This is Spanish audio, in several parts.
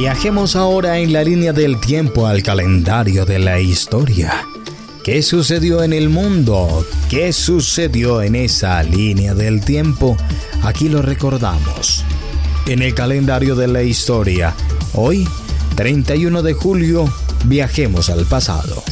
Viajemos ahora en la línea del tiempo al calendario de la historia. ¿Qué sucedió en el mundo? ¿Qué sucedió en esa línea del tiempo? Aquí lo recordamos. En el calendario de la historia, hoy, 31 de julio, viajemos al pasado.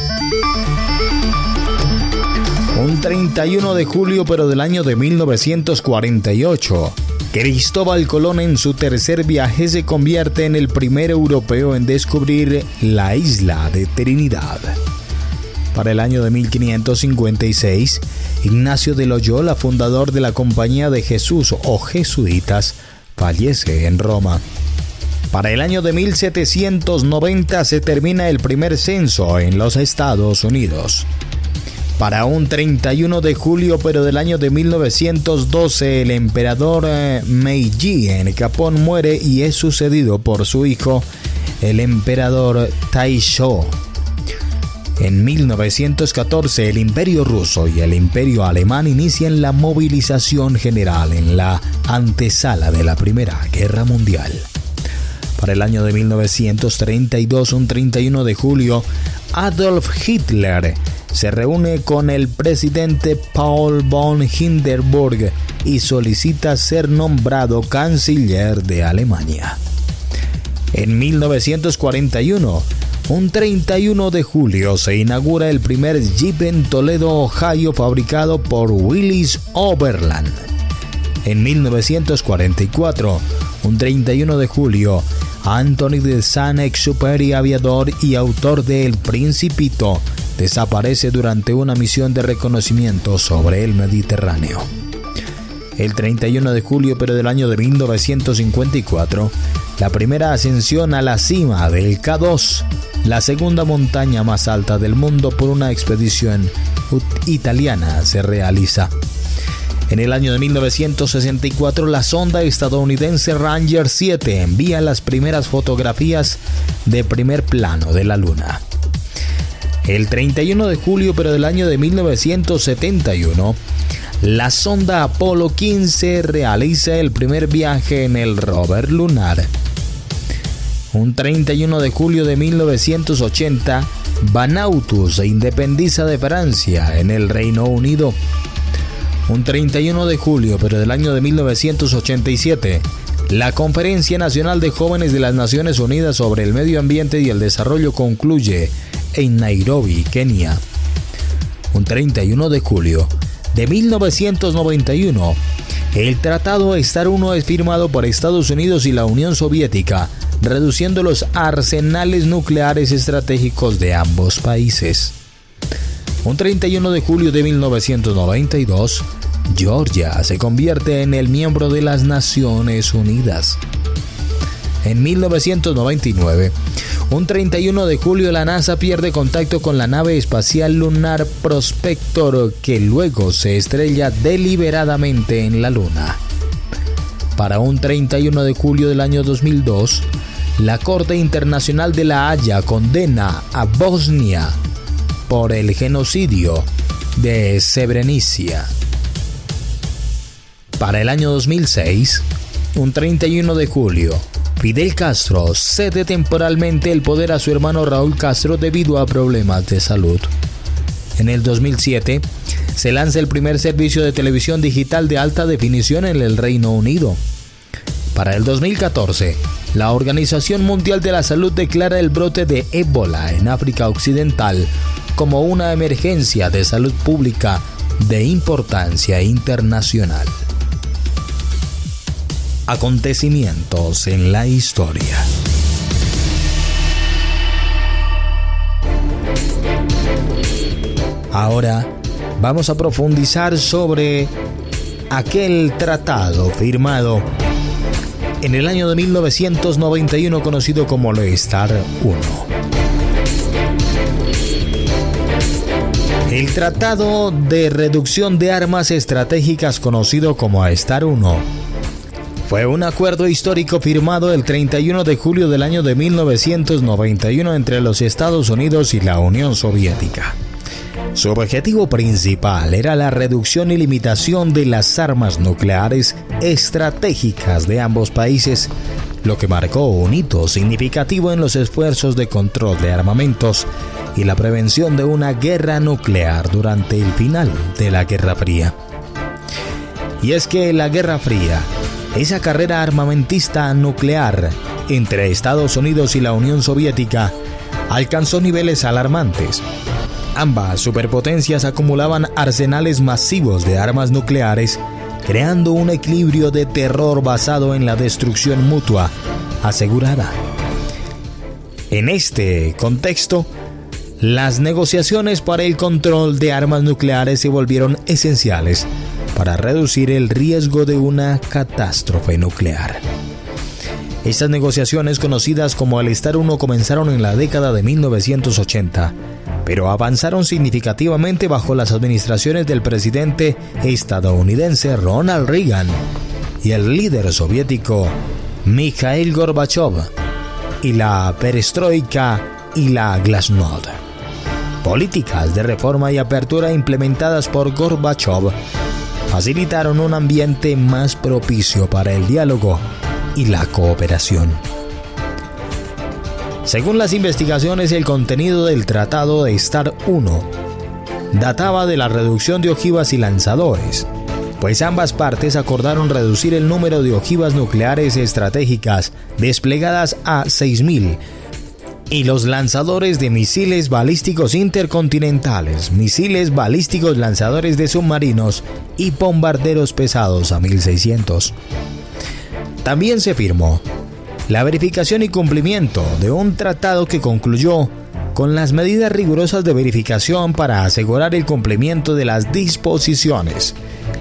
Un 31 de julio, pero del año de 1948, Cristóbal Colón en su tercer viaje se convierte en el primer europeo en descubrir la isla de Trinidad. Para el año de 1556, Ignacio de Loyola, fundador de la Compañía de Jesús o Jesuitas, fallece en Roma. Para el año de 1790 se termina el primer censo en los Estados Unidos. Para un 31 de julio, pero del año de 1912, el emperador Meiji en Japón muere y es sucedido por su hijo, el emperador Taisho. En 1914, el Imperio Ruso y el Imperio Alemán inician la movilización general en la antesala de la Primera Guerra Mundial. Para el año de 1932, un 31 de julio, Adolf Hitler se reúne con el presidente Paul von Hindenburg y solicita ser nombrado canciller de Alemania. En 1941, un 31 de julio, se inaugura el primer Jeep en Toledo, Ohio, fabricado por Willys Overland. En 1944, un 31 de julio, Anthony de Saint-Exupéry, aviador y autor de El Principito, desaparece durante una misión de reconocimiento sobre el Mediterráneo. El 31 de julio, pero del año de 1954, la primera ascensión a la cima del K2, la segunda montaña más alta del mundo por una expedición italiana, se realiza. En el año de 1964, la sonda estadounidense Ranger 7 envía las primeras fotografías de primer plano de la Luna. El 31 de julio, pero del año de 1971, la sonda Apolo 15 realiza el primer viaje en el rover lunar. Un 31 de julio de 1980, Vanuatu se independiza de Francia en el Reino Unido. Un 31 de julio, pero del año de 1987, la Conferencia Nacional de Jóvenes de las Naciones Unidas sobre el Medio Ambiente y el Desarrollo concluye en Nairobi, Kenia. Un 31 de julio de 1991, el Tratado START 1 es firmado por Estados Unidos y la Unión Soviética, reduciendo los arsenales nucleares estratégicos de ambos países. Un 31 de julio de 1992, Georgia se convierte en el miembro de las Naciones Unidas. En 1999, un 31 de julio, la NASA pierde contacto con la nave espacial lunar Prospector, que luego se estrella deliberadamente en la Luna. Para un 31 de julio del año 2002, la Corte Internacional de La Haya condena a Bosnia por el genocidio de Srebrenica. Para el año 2006, un 31 de julio, Fidel Castro cede temporalmente el poder a su hermano Raúl Castro debido a problemas de salud. En el 2007, se lanza el primer servicio de televisión digital de alta definición en el Reino Unido. Para el 2014, la Organización Mundial de la Salud declara el brote de ébola en África Occidental como una emergencia de salud pública de importancia internacional. Acontecimientos en la historia. Ahora vamos a profundizar sobre aquel tratado firmado en el año de 1991 conocido como el START 1. El Tratado de Reducción de Armas Estratégicas conocido como START 1 fue un acuerdo histórico firmado el 31 de julio del año de 1991 entre los Estados Unidos y la Unión Soviética. Su objetivo principal era la reducción y limitación de las armas nucleares estratégicas de ambos países lo que marcó un hito significativo en los esfuerzos de control de armamentos y la prevención de una guerra nuclear durante el final de la Guerra Fría. Y es que la Guerra Fría, esa carrera armamentista nuclear entre Estados Unidos y la Unión Soviética, alcanzó niveles alarmantes. Ambas superpotencias acumulaban arsenales masivos de armas nucleares, creando un equilibrio de terror basado en la destrucción mutua asegurada. En este contexto, las negociaciones para el control de armas nucleares se volvieron esenciales para reducir el riesgo de una catástrofe nuclear. Estas negociaciones, conocidas como el START 1, comenzaron en la década de 1980, pero avanzaron significativamente bajo las administraciones del presidente estadounidense Ronald Reagan y el líder soviético Mikhail Gorbachev, y la perestroika y la glasnost. Políticas de reforma y apertura implementadas por Gorbachev facilitaron un ambiente más propicio para el diálogo y la cooperación. Según las investigaciones, el contenido del Tratado de START 1 databa de la reducción de ojivas y lanzadores, pues ambas partes acordaron reducir el número de ojivas nucleares estratégicas desplegadas a 6.000 y los lanzadores de misiles balísticos intercontinentales, misiles balísticos lanzadores de submarinos y bombarderos pesados a 1.600. También se firmó la verificación y cumplimiento de un tratado que concluyó con las medidas rigurosas de verificación para asegurar el cumplimiento de las disposiciones.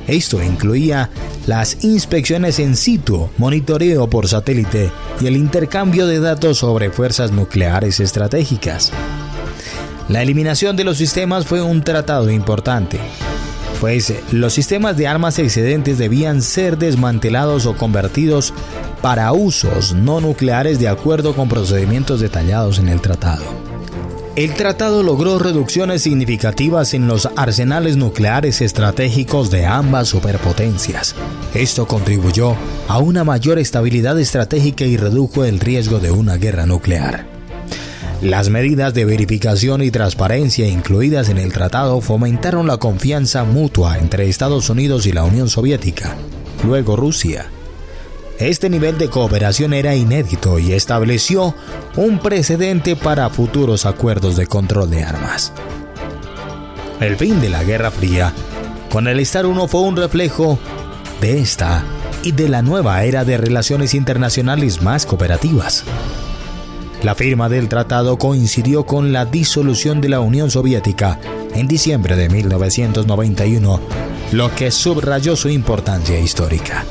Esto incluía las inspecciones in situ, monitoreo por satélite y el intercambio de datos sobre fuerzas nucleares estratégicas. La eliminación de los sistemas fue un tratado importante, pues los sistemas de armas excedentes debían ser desmantelados o convertidos para usos no nucleares de acuerdo con procedimientos detallados en el tratado. El tratado logró reducciones significativas en los arsenales nucleares estratégicos de ambas superpotencias. Esto contribuyó a una mayor estabilidad estratégica y redujo el riesgo de una guerra nuclear. Las medidas de verificación y transparencia incluidas en el tratado fomentaron la confianza mutua entre Estados Unidos y la Unión Soviética, luego Rusia. Este nivel de cooperación era inédito y estableció un precedente para futuros acuerdos de control de armas. El fin de la Guerra Fría con el START 1 fue un reflejo de esta y de la nueva era de relaciones internacionales más cooperativas. La firma del tratado coincidió con la disolución de la Unión Soviética en diciembre de 1991, lo que subrayó su importancia histórica.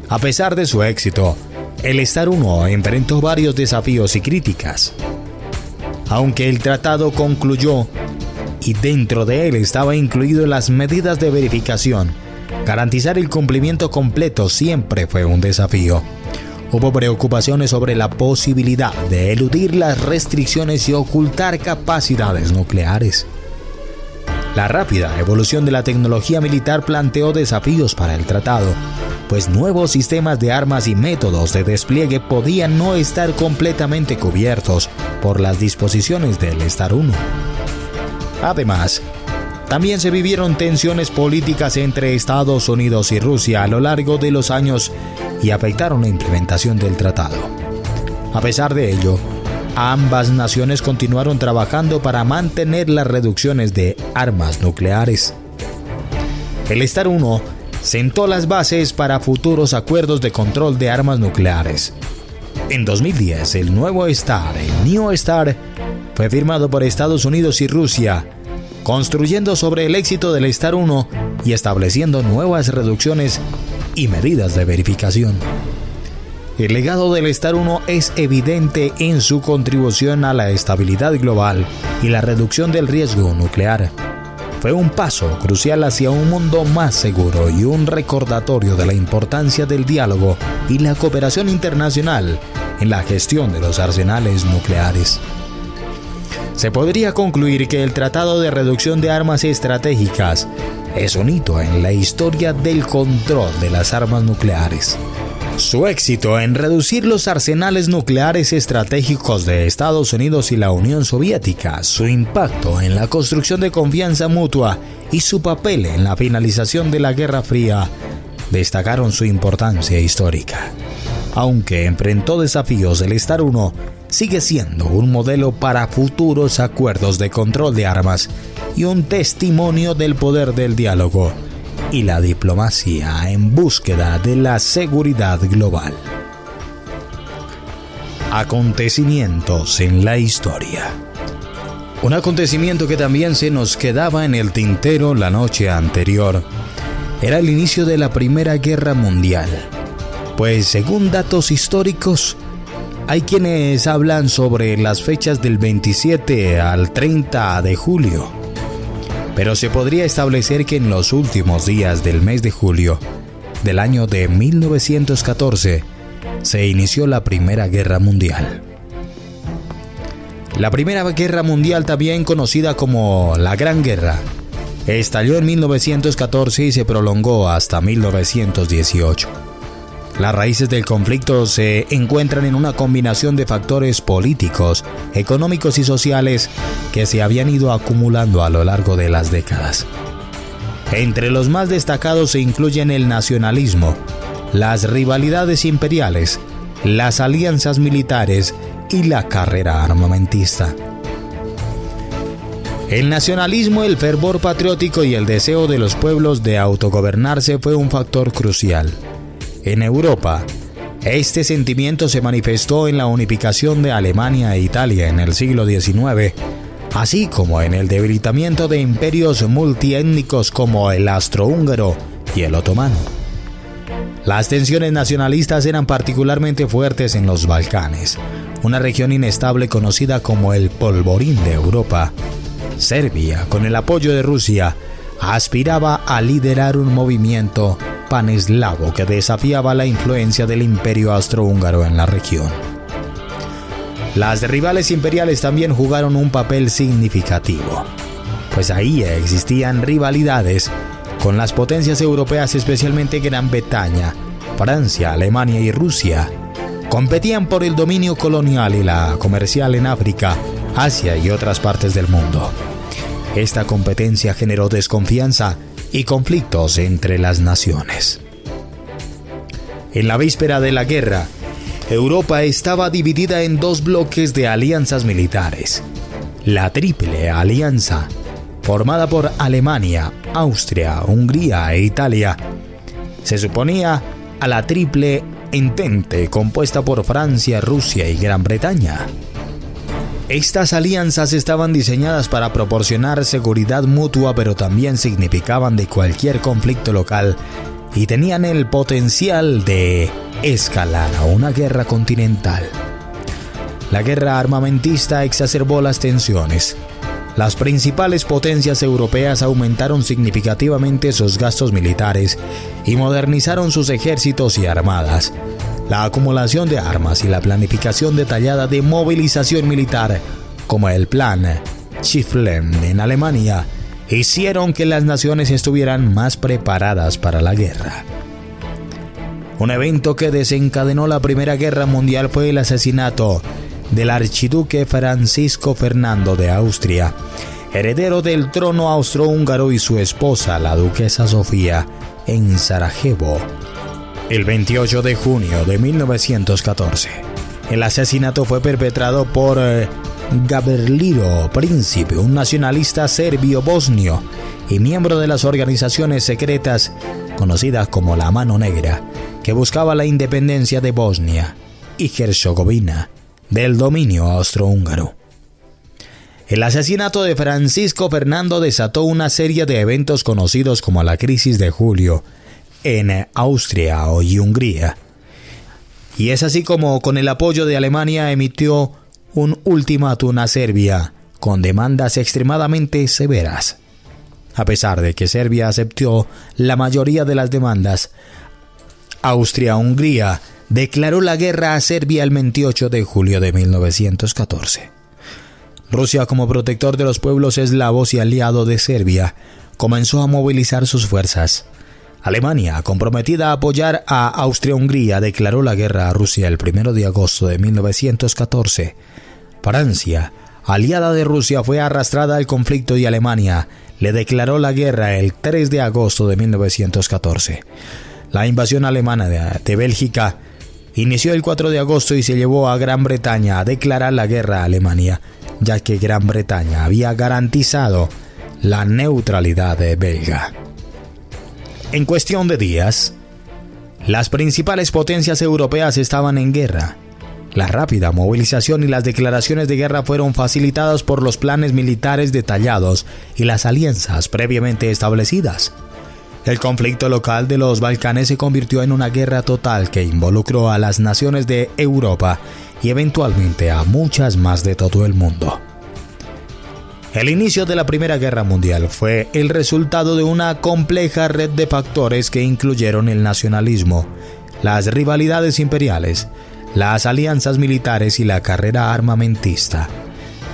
A pesar de su éxito, el START 1 enfrentó varios desafíos y críticas. Aunque el tratado concluyó y dentro de él estaba incluido las medidas de verificación, garantizar el cumplimiento completo siempre fue un desafío. Hubo preocupaciones sobre la posibilidad de eludir las restricciones y ocultar capacidades nucleares. La rápida evolución de la tecnología militar planteó desafíos para el tratado, pues nuevos sistemas de armas y métodos de despliegue podían no estar completamente cubiertos por las disposiciones del START 1. Además, también se vivieron tensiones políticas entre Estados Unidos y Rusia a lo largo de los años y afectaron la implementación del tratado. A pesar de ello, ambas naciones continuaron trabajando para mantener las reducciones de armas nucleares. El START 1 sentó las bases para futuros acuerdos de control de armas nucleares. En 2010, el nuevo START, el New START, fue firmado por Estados Unidos y Rusia, construyendo sobre el éxito del START 1 y estableciendo nuevas reducciones y medidas de verificación. El legado del START 1 es evidente en su contribución a la estabilidad global y la reducción del riesgo nuclear. Fue un paso crucial hacia un mundo más seguro y un recordatorio de la importancia del diálogo y la cooperación internacional en la gestión de los arsenales nucleares. Se podría concluir que el Tratado de Reducción de Armas Estratégicas es un hito en la historia del control de las armas nucleares. Su éxito en reducir los arsenales nucleares estratégicos de Estados Unidos y la Unión Soviética, su impacto en la construcción de confianza mutua y su papel en la finalización de la Guerra Fría destacaron su importancia histórica. Aunque enfrentó desafíos, el START 1 sigue siendo un modelo para futuros acuerdos de control de armas y un testimonio del poder del diálogo y la diplomacia en búsqueda de la seguridad global. Acontecimientos en la historia. Un acontecimiento que también se nos quedaba en el tintero la noche anterior era el inicio de la Primera Guerra Mundial, pues según datos históricos, hay quienes hablan sobre las fechas del 27 al 30 de julio, pero se podría establecer que en los últimos días del mes de julio del año de 1914 se inició la Primera Guerra Mundial. La Primera Guerra Mundial, también conocida como la Gran Guerra, estalló en 1914 y se prolongó hasta 1918. Las raíces del conflicto se encuentran en una combinación de factores políticos, económicos y sociales que se habían ido acumulando a lo largo de las décadas. Entre los más destacados se incluyen el nacionalismo, las rivalidades imperiales, las alianzas militares y la carrera armamentista. El nacionalismo, el fervor patriótico y el deseo de los pueblos de autogobernarse fue un factor crucial. En Europa, este sentimiento se manifestó en la unificación de Alemania e Italia en el siglo XIX, así como en el debilitamiento de imperios multiétnicos como el austrohúngaro y el otomano. Las tensiones nacionalistas eran particularmente fuertes en los Balcanes, una región inestable conocida como el polvorín de Europa. Serbia, con el apoyo de Rusia, aspiraba a liderar un movimiento paneslavo que desafiaba la influencia del imperio austrohúngaro en la región. Las rivales imperiales también jugaron un papel significativo, pues ahí existían rivalidades con las potencias europeas, especialmente Gran Bretaña, Francia, Alemania y Rusia. Competían por el dominio colonial y la comercial en África, Asia y otras partes del mundo. Esta competencia generó desconfianza y conflictos entre las naciones. En la víspera de la guerra, Europa estaba dividida en dos bloques de alianzas militares. La Triple Alianza, formada por Alemania, Austria, Hungría e Italia, se suponía a la Triple Entente, compuesta por Francia, Rusia y Gran Bretaña. Estas alianzas estaban diseñadas para proporcionar seguridad mutua, pero también significaban de cualquier conflicto local y tenían el potencial de escalar a una guerra continental. La guerra armamentista exacerbó las tensiones. Las principales potencias europeas aumentaron significativamente sus gastos militares y modernizaron sus ejércitos y armadas. La acumulación de armas y la planificación detallada de movilización militar, como el Plan Schifflen en Alemania, hicieron que las naciones estuvieran más preparadas para la guerra. Un evento que desencadenó la Primera Guerra Mundial fue el asesinato del archiduque Francisco Fernando de Austria, heredero del trono austrohúngaro, y su esposa, la duquesa Sofía, en Sarajevo, el 28 de junio de 1914. El asesinato fue perpetrado por Gavrilo Princip, un nacionalista serbio-bosnio y miembro de las organizaciones secretas conocidas como la Mano Negra, que buscaba la independencia de Bosnia y Herzegovina del dominio austrohúngaro. El asesinato de Francisco Fernando desató una serie de eventos conocidos como la Crisis de Julio en Austria y Hungría, y es así como, con el apoyo de Alemania, emitió un ultimátum a Serbia con demandas extremadamente severas. A pesar de que Serbia aceptó la mayoría de las demandas, Austria-Hungría declaró la guerra a Serbia el 28 de julio de 1914. Rusia, como protector de los pueblos eslavos y aliado de Serbia, comenzó a movilizar sus fuerzas. Alemania, comprometida a apoyar a Austria-Hungría, declaró la guerra a Rusia el 1 de agosto de 1914. Francia, aliada de Rusia, fue arrastrada al conflicto y Alemania le declaró la guerra el 3 de agosto de 1914. La invasión alemana de Bélgica inició el 4 de agosto y se llevó a Gran Bretaña a declarar la guerra a Alemania, ya que Gran Bretaña había garantizado la neutralidad belga. En cuestión de días, las principales potencias europeas estaban en guerra. La rápida movilización y las declaraciones de guerra fueron facilitadas por los planes militares detallados y las alianzas previamente establecidas. El conflicto local de los Balcanes se convirtió en una guerra total que involucró a las naciones de Europa y eventualmente a muchas más de todo el mundo. El inicio de la Primera Guerra Mundial fue el resultado de una compleja red de factores que incluyeron el nacionalismo, las rivalidades imperiales, las alianzas militares y la carrera armamentista.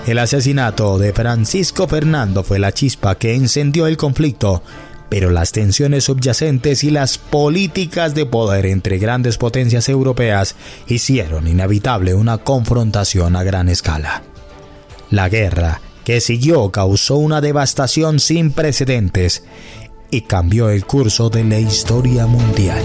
El asesinato de Francisco Fernando fue la chispa que encendió el conflicto, pero las tensiones subyacentes y las políticas de poder entre grandes potencias europeas hicieron inevitable una confrontación a gran escala. La guerra que siguió causó una devastación sin precedentes y cambió el curso de la historia mundial.